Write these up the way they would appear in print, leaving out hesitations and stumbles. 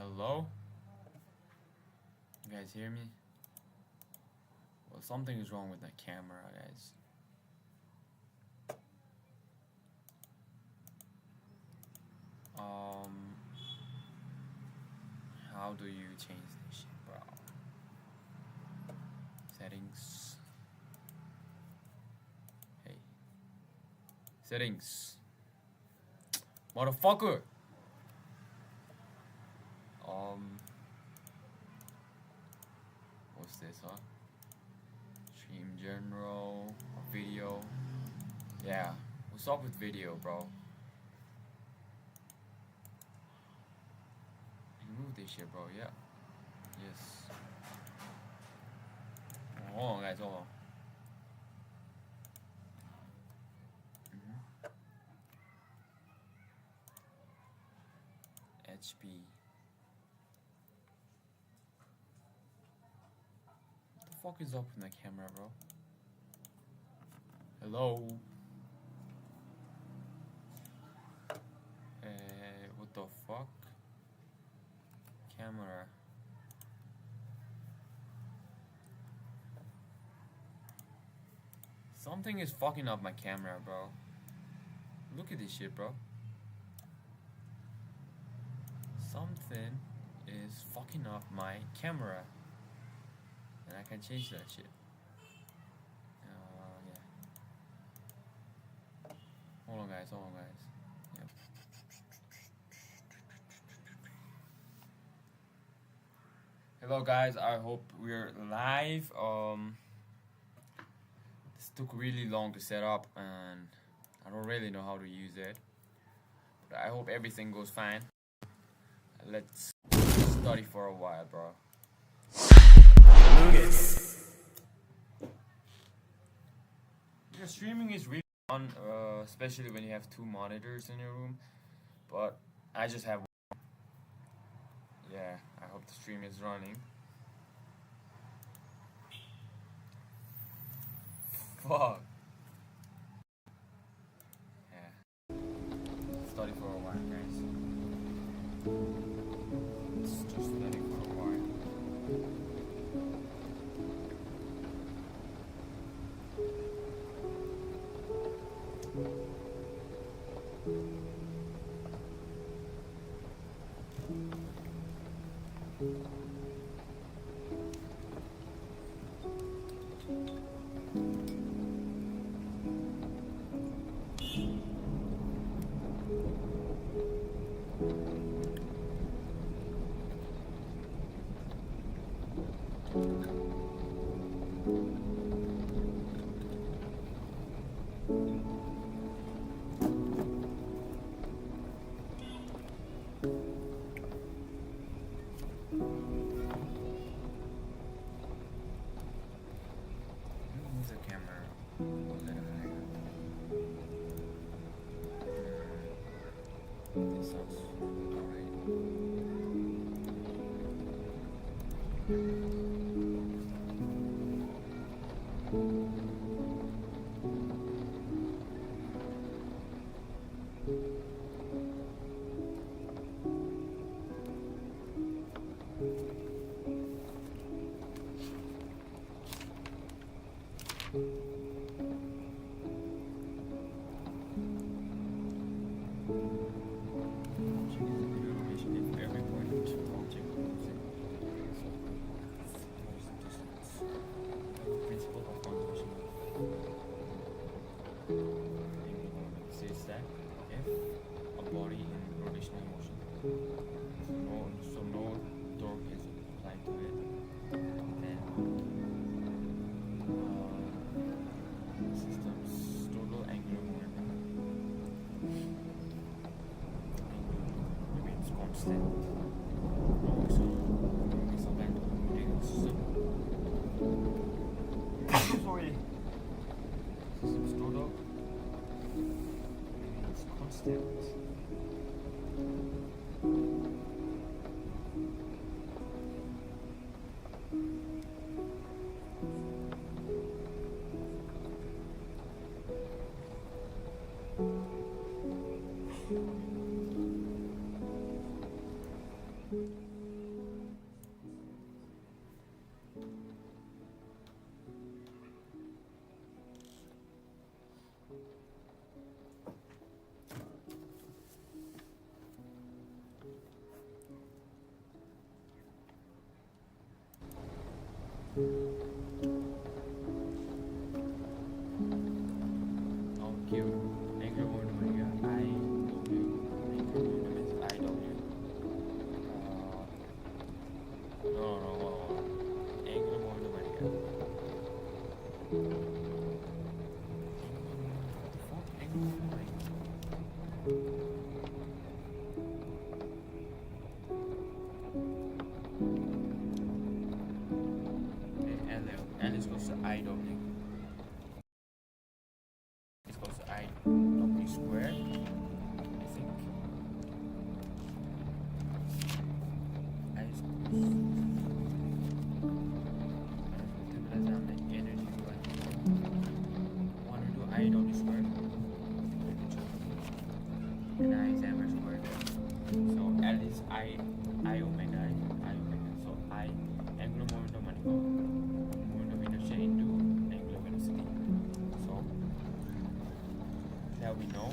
Hello? You guys hear me? Well, something is wrong with the camera, guys. How do you change this shit, bro? Settings. Hey. Settings. Motherfucker! What's this, huh? Stream general, video. Yeah, what's up with video, bro? Remove this shit, bro. Yeah. Yes. Hold on, guys. Hold on. HP. What the fuck is up with my camera, bro? Hello? What the fuck? Camera. Something is fucking up my camera, bro. Look at this shit, bro. Something is fucking up my camera. And I can change that shit. Yeah. Hold on, guys. Yep. Hello, guys. I hope we're live. This took really long to set up, and I don't really know how to use it. But I hope everything goes fine. Let's study for a while, bro. Yeah, streaming is really fun, especially when you have two monitors in your room. But I just have one. Yeah, I hope the stream is running. Fuck. Yeah. Study for a while, guys. Let's just study for a while. Move the camera a little higher. This sounds alright. Says that if a body in rotational motion, so no torque is applied to it, then system's total angular momentum remains constant. So back to the rotating system. Sorry. System's total remains constant. Q. Angular momentum here. Angular momentum is IW. No, hold on. Angular momentum here. What the fuck? Angular momentum. L is equals to IW. Is equals to IW squared. I think. I is energy want to do IW squared. And I is m squared. So L is I omega. So I angular momentum and momentum inertia into angular velocity. So that we know.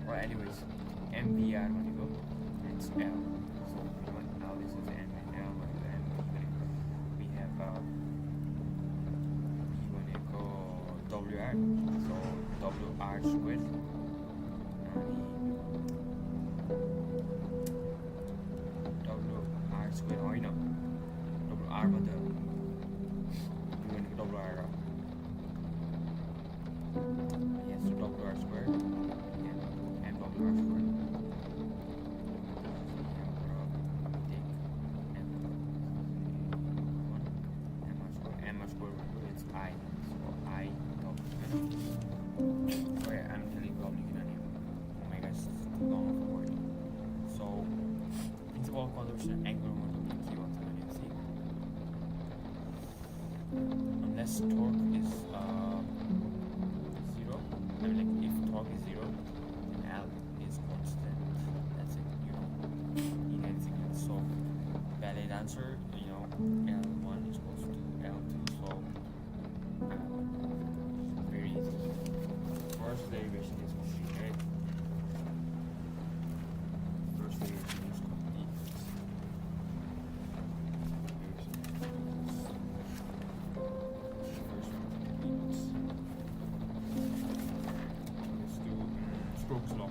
Or anyways, MVR when you go, it's L. So now this is M and L and we have when you go WR, so WR squared. WR squared होइन WR मात्र भनेको WR हो. Yes, so WR squared and WR squared. M squared it's I. So I W. So yeah, I'm telling you oh my gosh, it's too long of a word. So principle of conservation angular momentum key once again you see. Unless torque is 0, I mean like if torque is 0, then L is constant. That's it, you know. In anything else. So valid answer, you know, L1 is equals to L2. So very easy. First derivation is complete, right? First derivation is complete. Let's do Stokes law.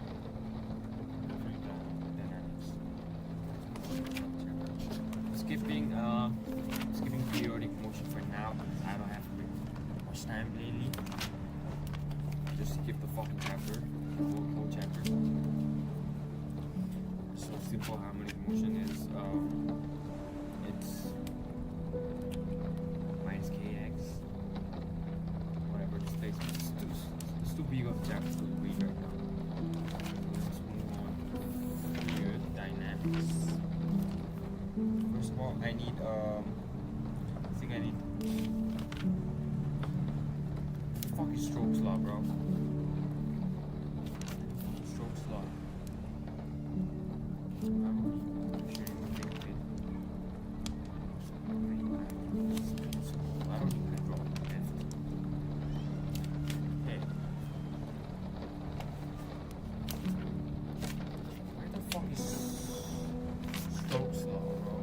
Skipping periodic motion for now because I don't have much time lately. Just skip the fucking chapter, whole chapter. So simple harmonic motion is it's minus kx, whatever displacement. It's too big of a chapter to read right now. Let's move on to fluid dynamics. First of all, I need fuck is Stokes law, bro. Stokes law. I don't even draw left. Okay. Where the fuck is Stokes law, bro?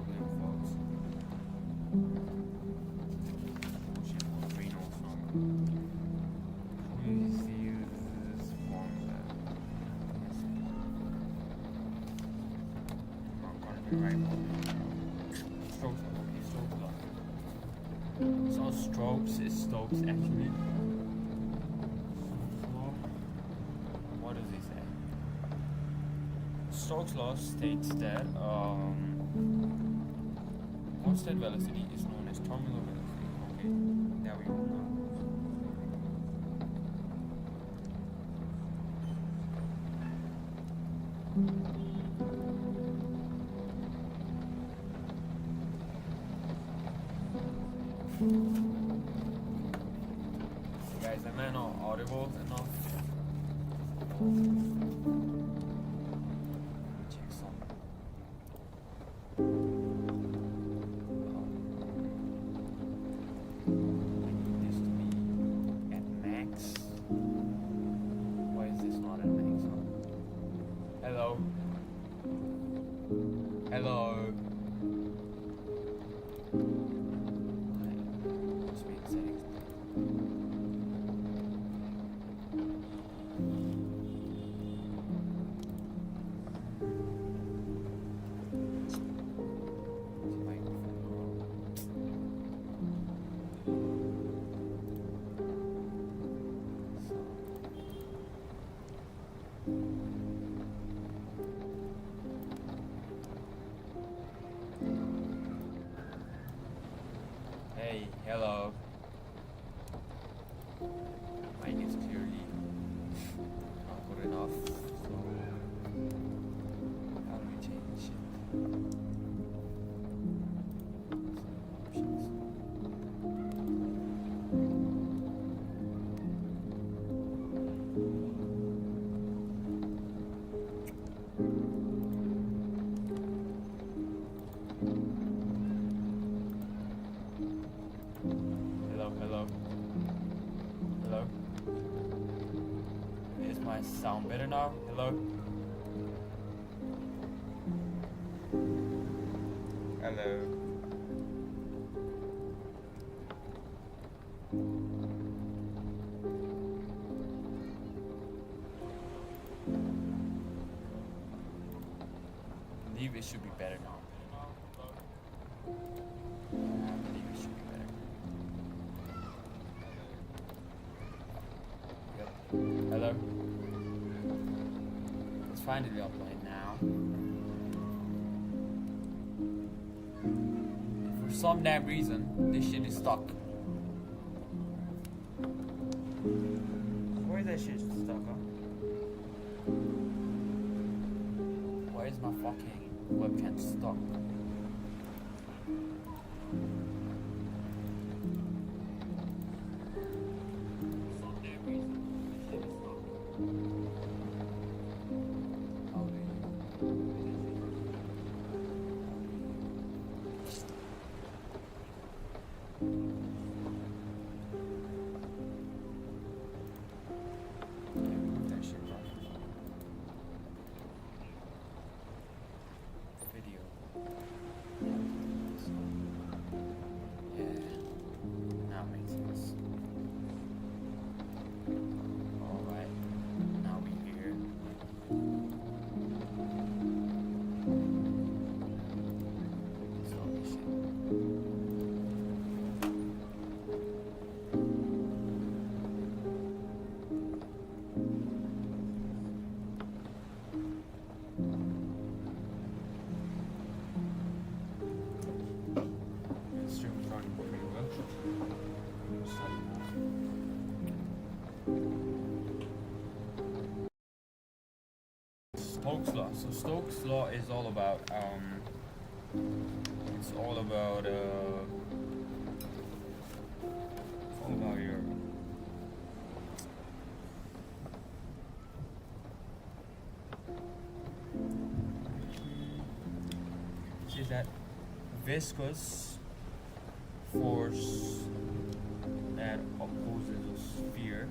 turbulent flows. Ocean or rain or snow. How do you see this formula? I'm gonna be right one. Strokes, okay, strokes law. So strokes is Stokes actually. What does he say? Stokes' law states that constant velocity is known as terminal velocity. Okay, there we go now. Guys, am I not audible enough? Check some. I need this to be at max. Why is this not at max? Hello? Hello? Must be in settings. Hey, hello. Mic is clearly not good enough, so how do we change it? Options. Hello, hello. Hello? Is my sound better now? Hello? Hello? I believe it should be better now. I believe it should be better. Yep. Hello? It's finally uploaded now. For some damn reason, this shit is stuck. Why is that shit stuck, huh? Why is my fucking webcam stuck? Stokes' law. So Stokes' law is all about it's all about your is that viscous force that opposes a sphere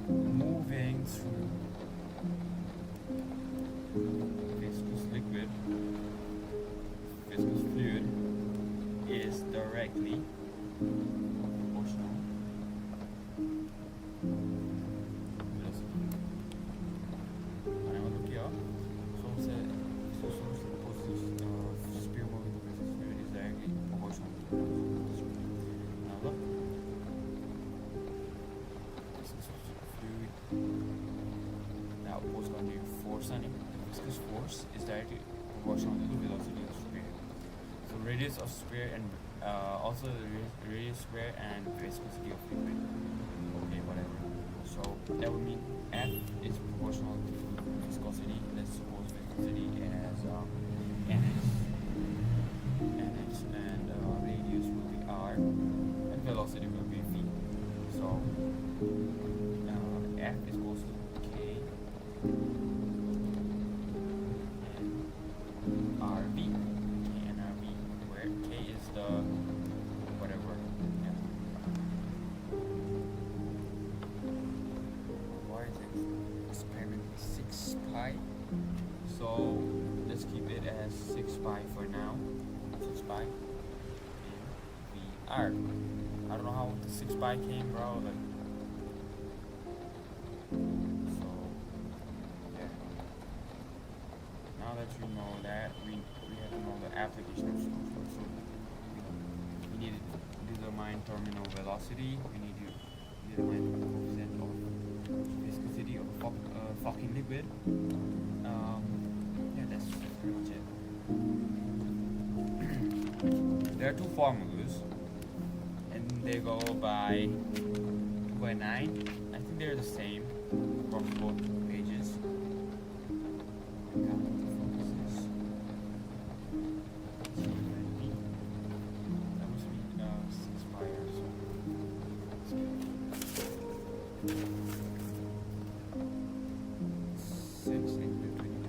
moving through supersonic, the viscous force is directly proportional to the velocity of sphere. So radius of sphere and also the radius square and viscosity of liquid. Okay, whatever. So that would mean F is proportional to viscosity. Let's suppose viscosity as NH, and radius will be R, and velocity will be V. So F is equals to K and RV. K and RV, where K is the whatever. Yeah. Why is it experiment 6 pi? So let's keep it as 6 pi for now. 6 pi and VR. I don't know how the 6 pi came, bro. Like, so yeah. Now that you know that, we have to know the application of source. So we need to determine terminal velocity. We need to determine the coefficient of viscosity of a fucking liquid. Yeah, that's pretty much it. There are two formulas, and they go by 2 by 9. I think they're the same across both pages. Oh my god, what the fuck is this? That must be 6 pi or so. Six into 22.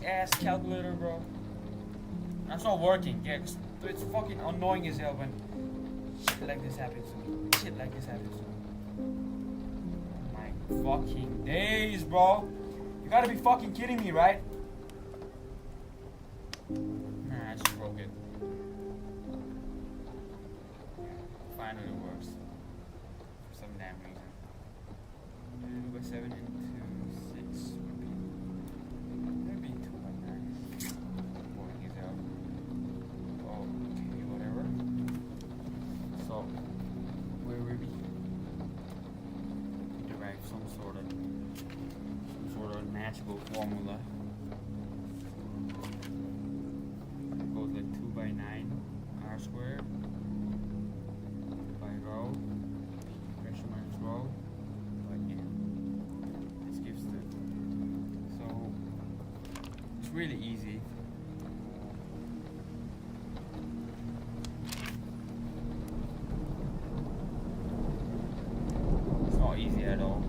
Ass calculator, bro. That's not working. Yeah, it's fucking annoying as hell when shit like this happens to me. Shit like this happens to me. Oh my fucking days, bro. You gotta be fucking kidding me, right? Nah, I just broke it. Finally works. For some damn reason. 2 by 7 into 6 would be 2 by 9. Boring as hell. Okay, whatever. So, where we derive some sort of magical formula. It goes like 2 by 9 r squared by rho pressure minus rho by n. This gives the, so it's really easy. It's not easy at all.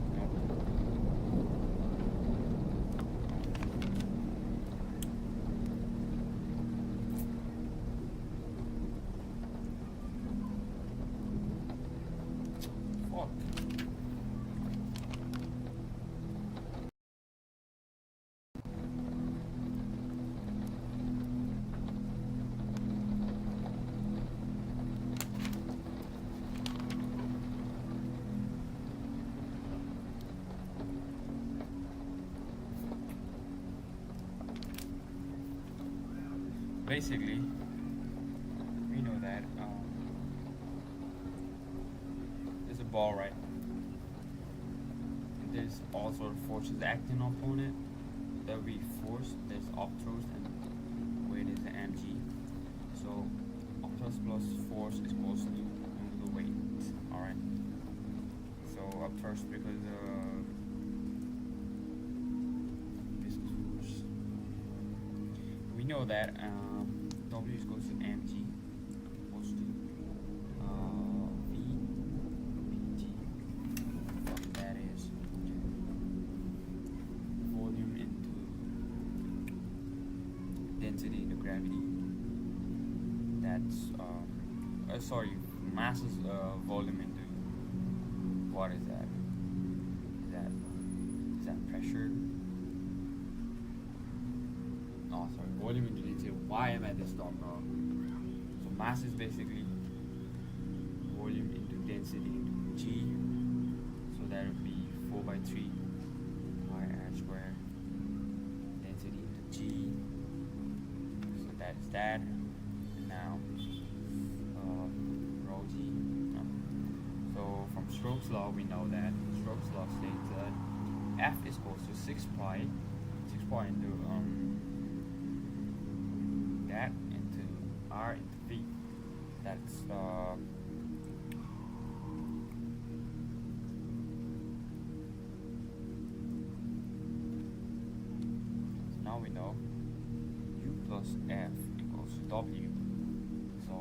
Basically, we know that there's a ball, right? And there's all sort of forces acting upon it. There will be force, there's upthrust, and weight is the mg. So upthrust plus force is mostly the weight. Alright. So upthrust because viscous force. We know that W is equals to mg equals to v pt. What that is volume into density into gravity. That's sorry, mass is volume into what is that? Is that pressure? Oh, sorry, volume into density. Why am I this dumb, bro? So mass is basically volume into density into g. So that would be 4 by 3 pi r square density into g. So that is that. Now rho g. So from Stokes' law we know that Stokes' law states that F is equal to 6 pi into that into R into V. That's so now we know U plus F equals W. So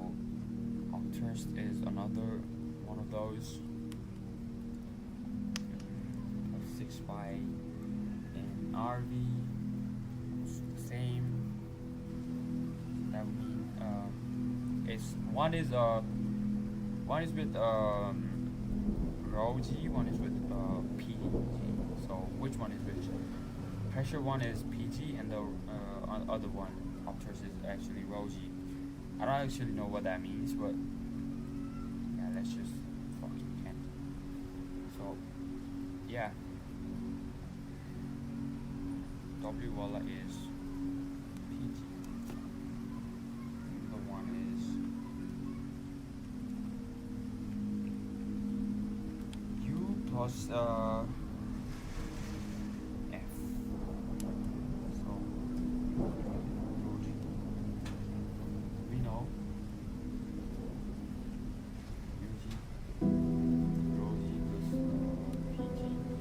thirst is another one of those. 6 pi in RV is the same. That would mean it's one is with rho g, one is with pg. So which one is which? Pressure one is pg, and the other one upthirst is actually rho g. I don't actually know what that means, but yeah, let's just fucking pretend. So yeah, W walla is pg. The one is U plus F. So rho g. We know UG rho g plus PG.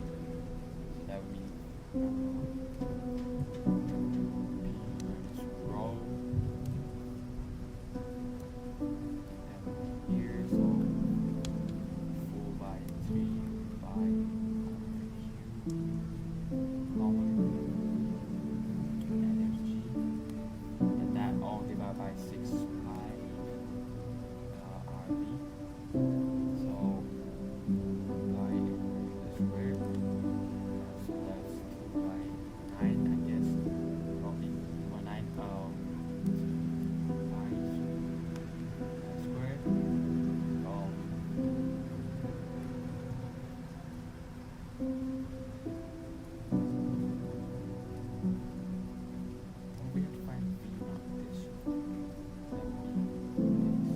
So that would mean P minus rho. And here, so 4 by 3 by Q common, and there's G, and that all divided by 6 pi RV. So pi the square, so that's 2 by 9, I guess, probably 2 by 9 pi square. We have to find V, not this. That would be this.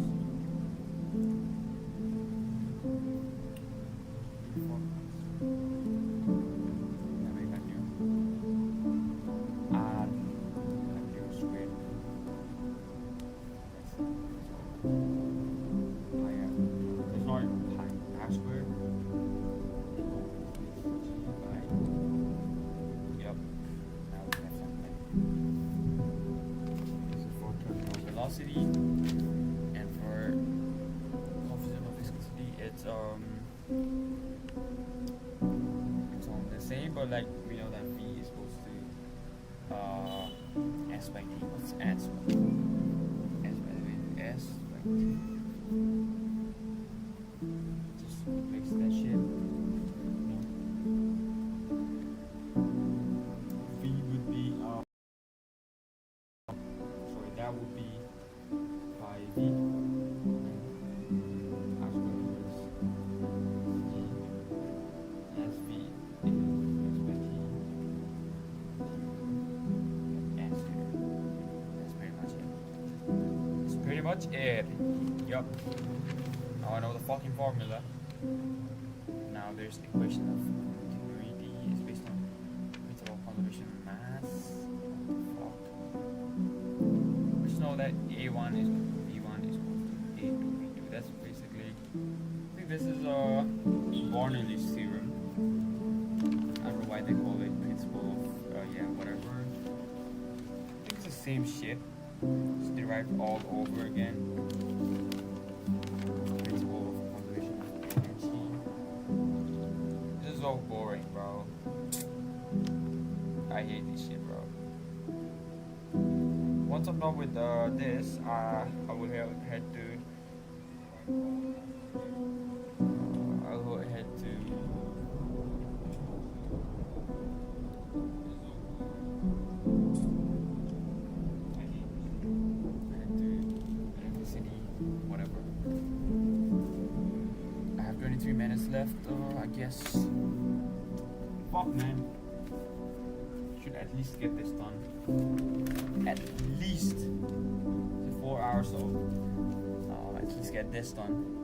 Now we got new R squared. Pi r. It's not pi r squared. Yep. Now we have something. This is for terminal velocity, and for coefficient of viscosity, it's on the same, but like we know that V is supposed to S by T. What's S? S by the way, S by T. Just fix that shit. V would be sorry, that would be pi V. R squared is G. SV is S by T. S here. That's pretty much it. That's pretty much it. Yup. Now I know the fucking formula. Now there's the equation of continuity is based on principle of conservation of mass. What the fuck? Just know that A1 is V1 is equal to A2 V2. That's basically, I think this is Bernoulli's theorem. I don't know why they call it principle of yeah, whatever. I think it's the same shit. It's derived all over again. Principle of conservation of energy. This is so boring, bro. I hate this shit, bro. once I'm done with this, I will head to. I'll go ahead to. Electricity, whatever. I have 23 minutes left, I guess. Fuck, man. Should at least get this done. At least. It's 4 hours, so at least get this done.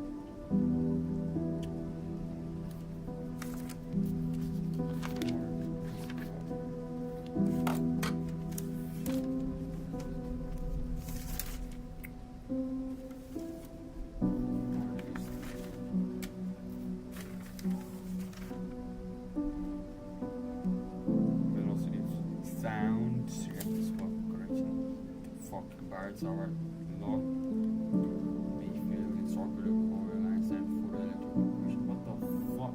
Birds are low. Mayfield, it's circular core lines and for electrical. What the fuck?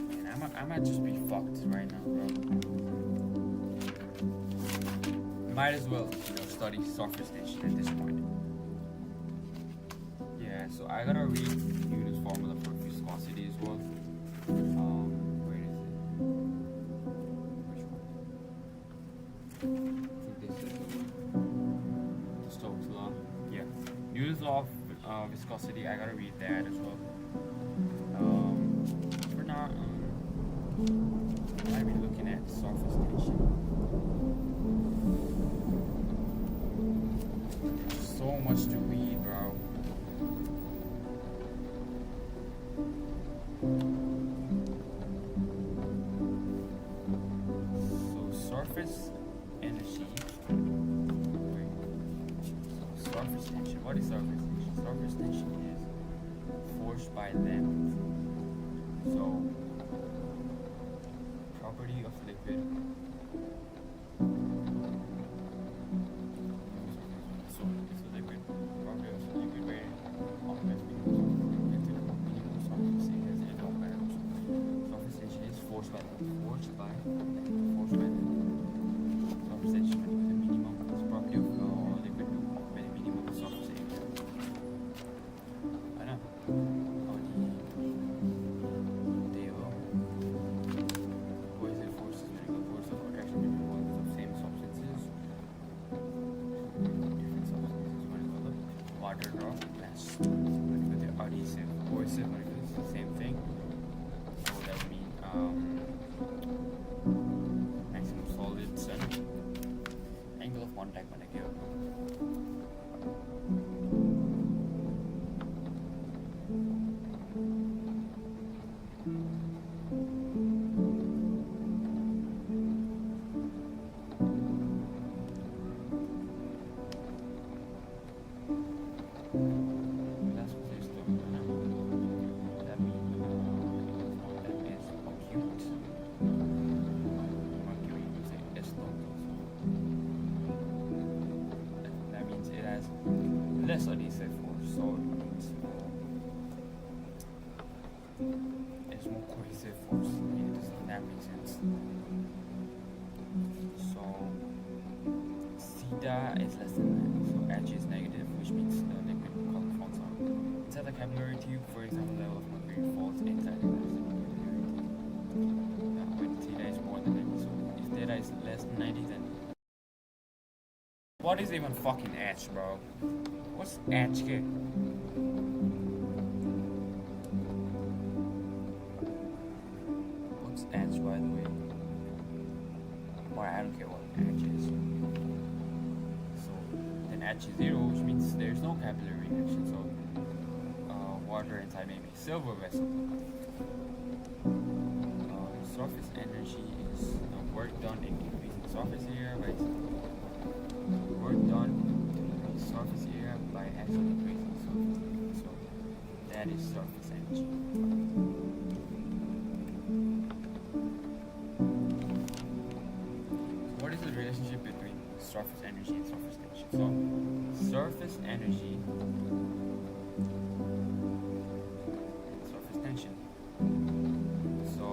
Man, I might just be fucked right now, bro. Might as well, study surface tension at this point. Yeah, so I gotta read Newton's formula for viscosity as well. Where is it? Which one? Stokes law. Yeah. Newton's law of viscosity. I gotta read that as well. For now, I've been looking at surface tension. There's so much to read, bro. So surface energy. Surface tension. What is surface tension? Surface tension is force by length. So, property of liquid. So liquid. Property of liquid where always into minimum surface area as it don't matter. Surface tension is force by length. Force by length. Surface tension is the minimum property of liquid. Surface area. I know. Cohesive forces, mechanical force of attraction between molecules of same substances. Different substances, what is called water drop, mass. With the adhesive, cohesive molecules, same thing. So that means maximum solids and angle of contact molecule. Less adhesive force, so it's more cohesive force. That makes sense. So theta is less than that, so H is negative, which means the liquid color falls out. Inside the capillary tube, for example, level of mercury falls inside the capillary tube. When theta is more than 90, so if theta is less than 90, then what is even fucking H, bro? What's H here? What's H, by the way? Or I don't care what H is. So then H is 0, which means there's no capillary reaction. So water inside maybe silver vessel. Surface energy is the work done in increasing surface area by work done to increase surface area by actually increasing surface area. So that is surface energy. So what is the relationship between surface energy and surface tension? So surface energy and surface tension. So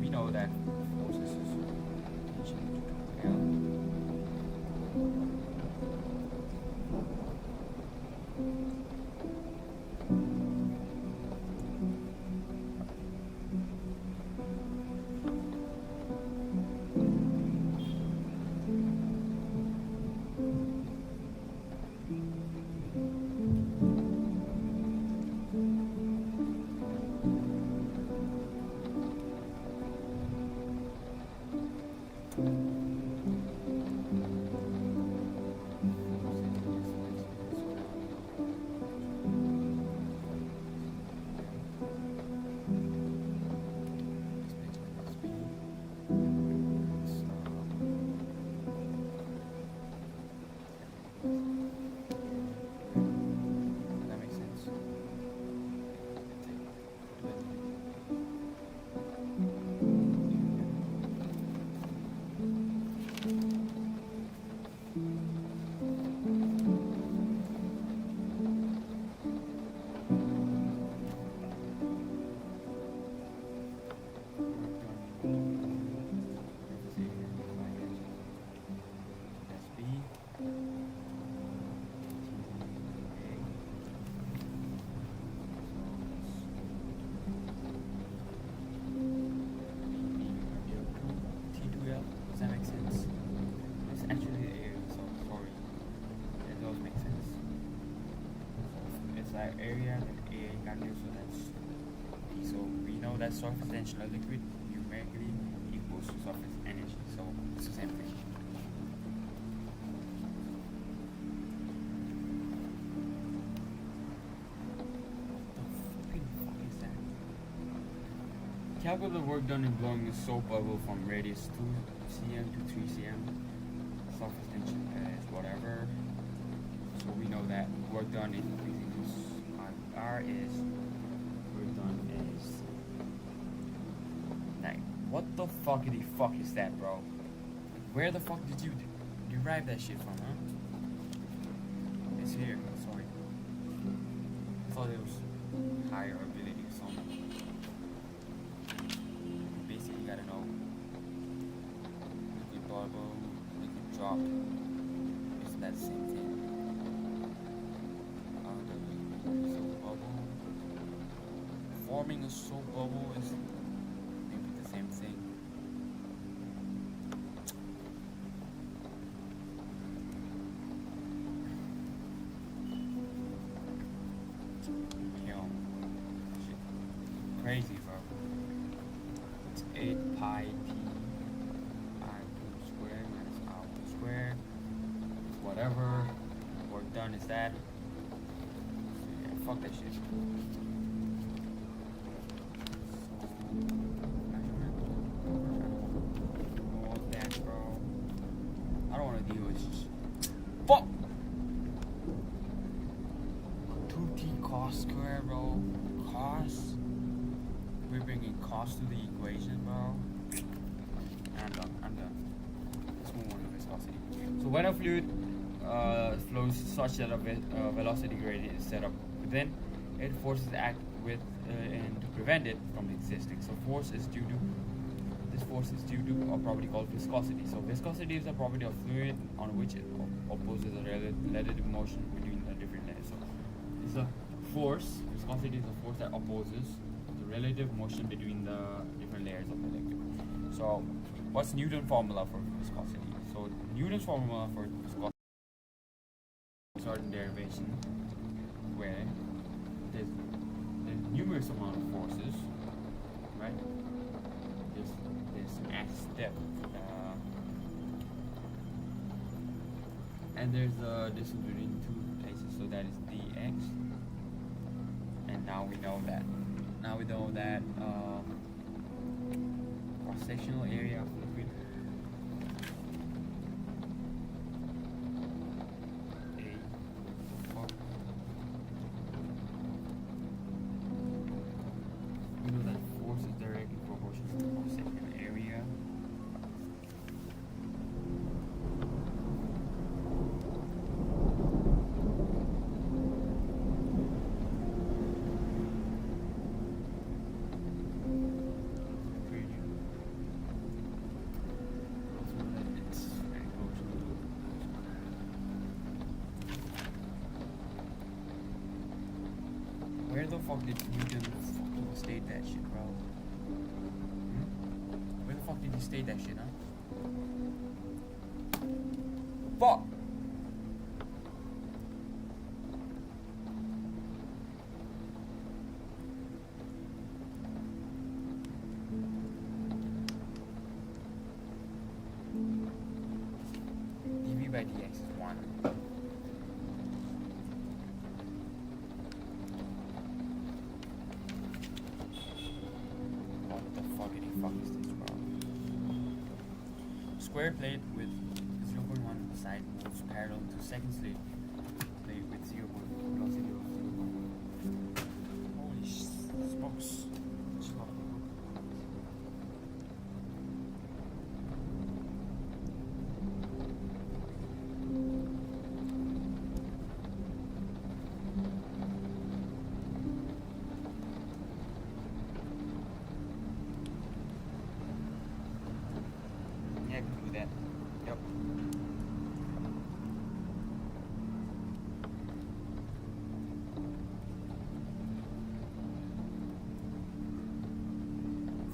we know that forces that surface tension of liquid numerically equals to surface energy. So it's the same thing. Calculate the work done in blowing a soap bubble from radius 2 cm to 3 cm. Surface tension is whatever. So we know that work done in R is work done is like, what the fuck is that, bro? Where the fuck did you derive that shit from, huh? It's here. Sorry. I thought it was higher ability or something. Basically, you gotta know liquid bubble, liquid drop. Isn't that the same thing? The soap bubble. Forming a soap bubble is maybe the same thing. Yo, shit, crazy, bro. It's 8 pi p I2 squared minus R1 squared. Whatever. Work done is that. Yeah, fuck that shit. All that, bro. I don't want to deal with this. Fuck! 2t cos squared, bro. Cos. We're bringing cos to the equation, bro. I'm done. Let's move on to viscosity. So when a fluid flows such that a velocity gradient is set up within, it forces act with and to prevent it from existing. So this force is due to a property called viscosity. So viscosity is a property of fluid on which it opposes a relative motion between the different layers. So it's a force. Viscosity is a force that opposes the relative motion between the different layers of the liquid. So what's Newton's formula for viscosity? So Newton's formula for viscosity is a certain derivation where there's numerous amount of forces, right? There's an x step, and there's a distance between two places, so that is dx. And now we know that cross-sectional area of liquid we know that force is directly proportional to the cross-sectional area. Where the fuck did Newton fucking state that shit, bro? Where the fuck did he state that shit, huh? Fuck! dv by dx is 1. Square plate with 0.1 side moves parallel to second plate with 0. velocity of 0. Holy smokes. Yeah, I can do that. Yep.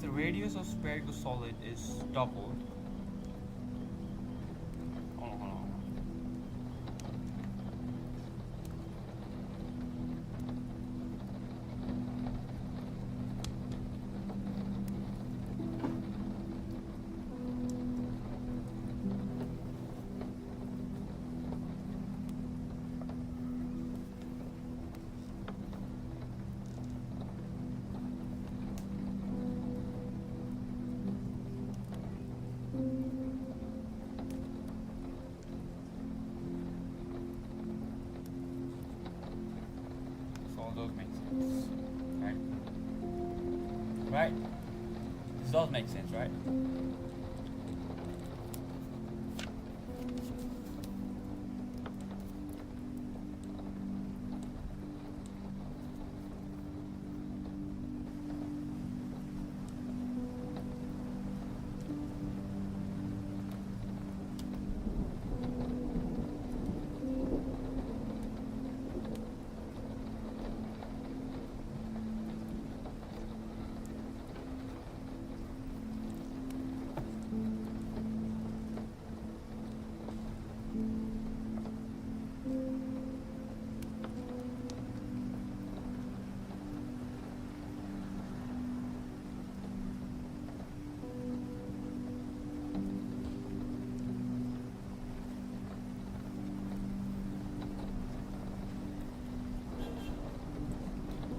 The radius of spherical solid is doubled. Hold on. does make sense, right?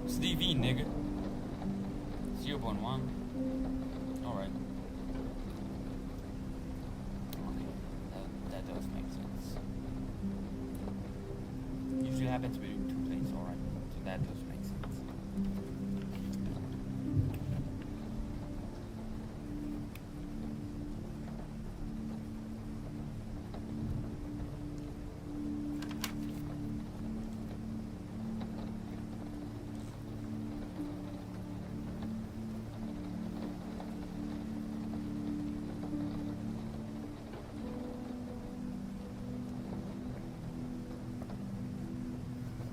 Stevie, nigga. 0.1. Alright. Okay. That does make sense. Usually happens between two planes, alright. So that does make sense.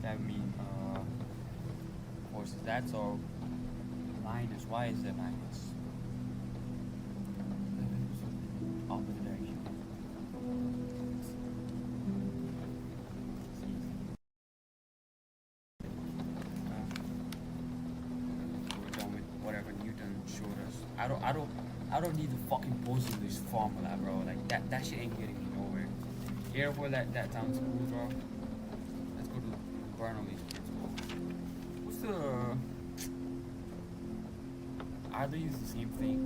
That mean forces that, so minus, why is it minus? Opposite direction. We're done with whatever Newton showed us. I don't need the fucking Poisson formula, bro. Like that shit ain't getting me nowhere. Here for that sounds cool, bro. Let's go to Bernoulli's principle. What's the? Are they use the same thing?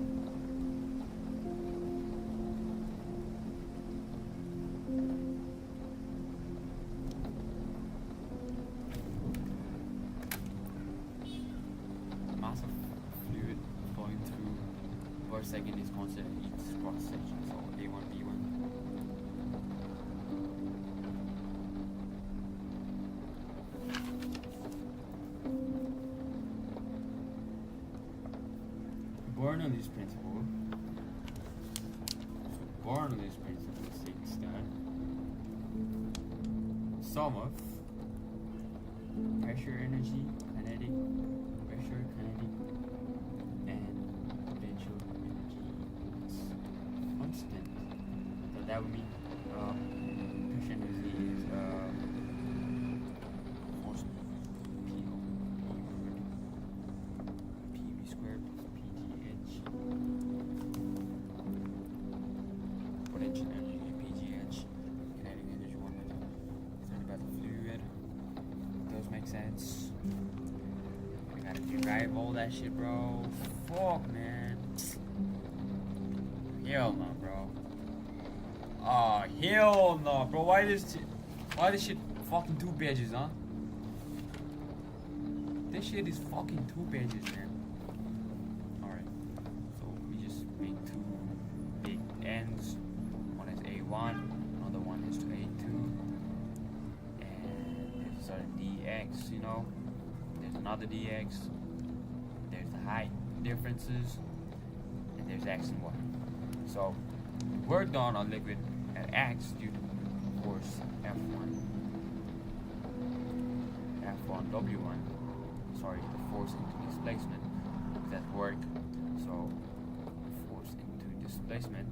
Mass of fluid flowing through per second is constant in each cross section. So A1, B1. Bernoulli's principle. So Bernoulli's principle states that sum of pressure, energy, kinetic, pressure, kinetic, and potential energy is constant. So that would mean pressure energy is force P PV squared plus PGH. Potential energy PGH. Kinetic energy 1 by 2. It's about the fluid. Those make sense. I gotta derive all that shit, bro. Fuck, man. Hell no, bro. Oh, hell no, bro. Why this shit fucking 2 pages, huh? This shit is fucking 2 pages, man. Alright. So we just make 2 big ends. One is A1, another one is to A2. And there's a certain dx, you know. There's another dx. There's the height differences. And there's x and y. So work done on liquid at x due to force F1. F1 W1. Sorry, the force into displacement. That work. So force into displacement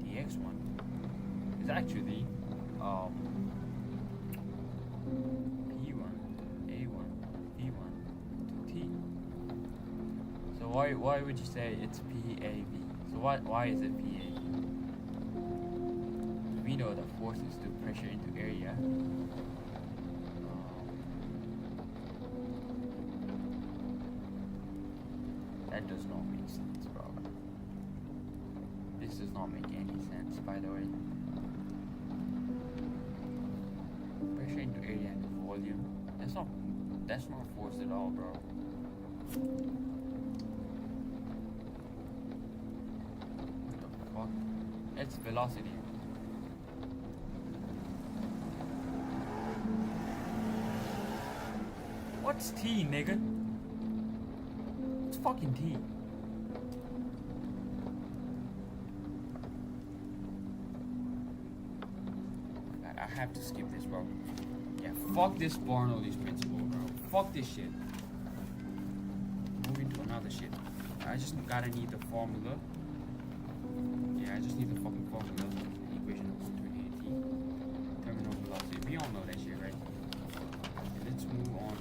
dx1 is actually P1 A1 P1 to T. So why would you say it's PAV? So why is it PAV? We know that force is the pressure into area. That does not make sense, bro. This does not make any sense, by the way. Pressure into area and volume. That's not force at all, bro. fuck? It's velocity. What's T, nigga? It's fucking T. God, I have to skip this, bro. Yeah, fuck this Bernoulli's principle, bro. Fuck this shit. Moving to another shit. I just gotta need the formula. Yeah, I just need the fucking formula. Equation of 128T. Terminal velocity. We all know that shit, right? Okay, let's move on to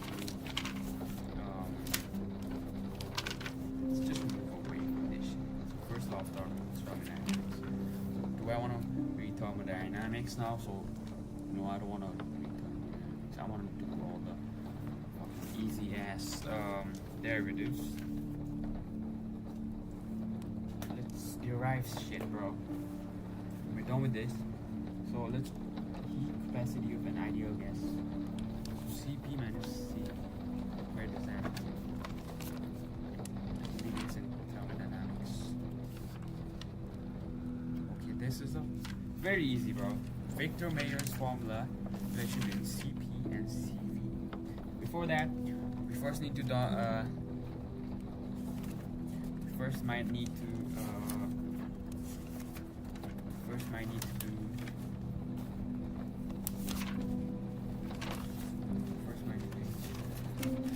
let's just move away from this shit. So first law of thermodynamics. Do I wanna read thermodynamics now? So no, I don't wanna read thermodynamics. I wanna do all the fucking easy ass derivatives. Derives shit, bro. We're done with this. So let's heat capacity of an ideal gas. So Cp minus C. Where does that? This in thermodynamics. Okay, this is a very easy, bro. Victor Mayer's formula relation between Cp and Cv. Before that, we first need to first might need to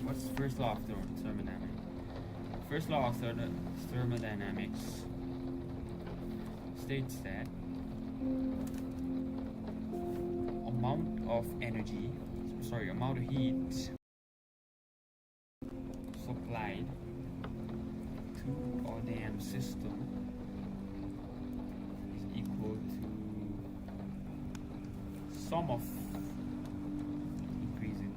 what's the first law of thermodynamics? First law of thermodynamics states that amount of heat supplied to our damn system is equal to sum of increasing.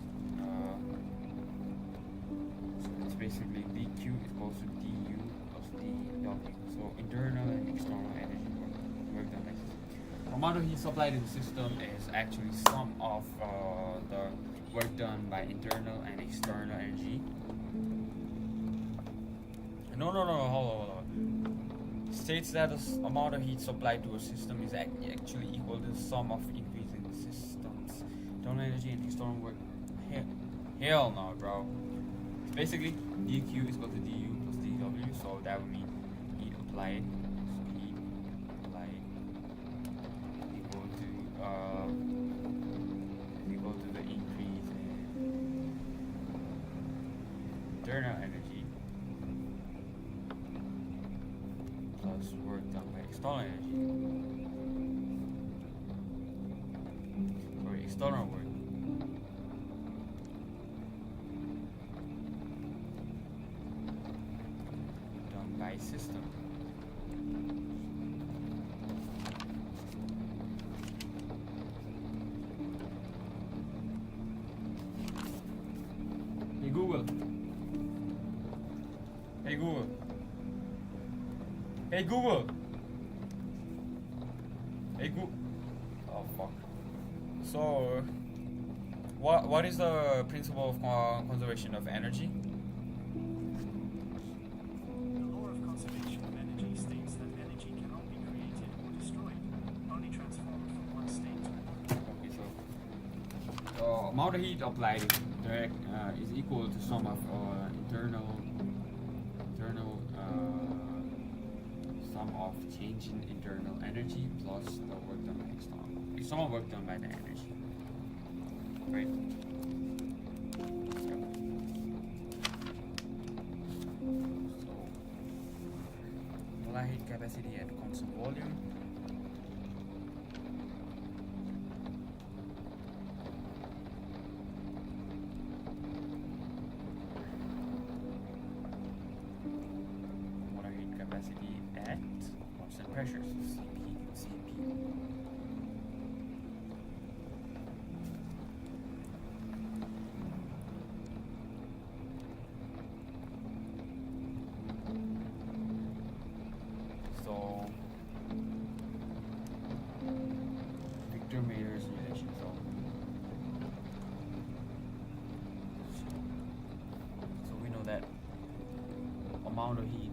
So it's basically dq is equals to du plus dw. So internal and external energy work done like this. The amount of heat supplied in the system is actually sum of the work done by internal and external energy. No, hold on. States that the amount of heat supplied to a system is actually equal to the sum of increasing systems. Internal energy and external work. Hell no, bro. It's basically dq is equal to du plus dw, so that would mean heat applied. So heat applied equal to the increase in internal energy plus work done by external energy. Sorry, external work. Done by system. Hey Google. Hey Google. Hey Google. Hey Google. Oh fuck. So, what is the principle of conservation of energy? The law of conservation of energy states that energy cannot be created or destroyed, only transformed from one state to another. Okay, so amount of heat applied is equal to sum of internal sum of change in internal energy plus the work done by external. Sum of work done by the energy. Right? Yep. So molar heat capacity at constant volume. Molar heat capacity at constant pressures. Cp. So Victor Mayer's relation. So we know that amount of heat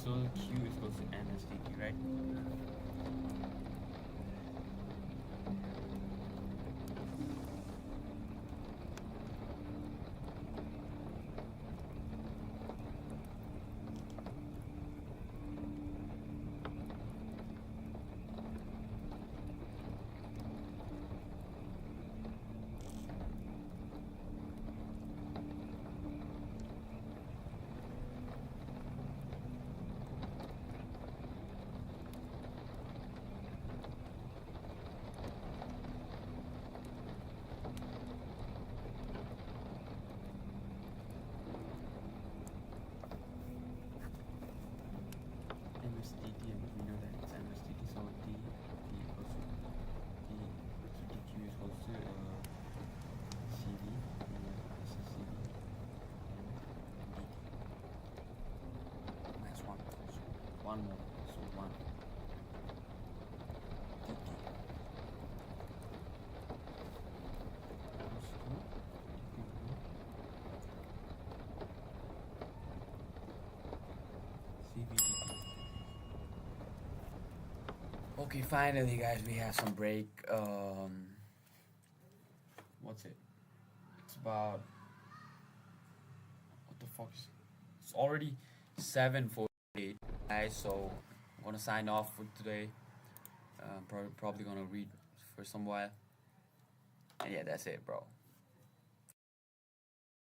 So Q is equals to MSDT, right? MSDT, and we know that it's MSDT, so D equals to DQ is equals to CV, this is CV, and DT. That's one. So one more. So one. DT. CVDT. Okay, finally, guys, we have some break. What's it? It's about what the fuck is? It's already 7:48, guys. So I'm gonna sign off for today. Probably gonna read for some while. And yeah, that's it, bro.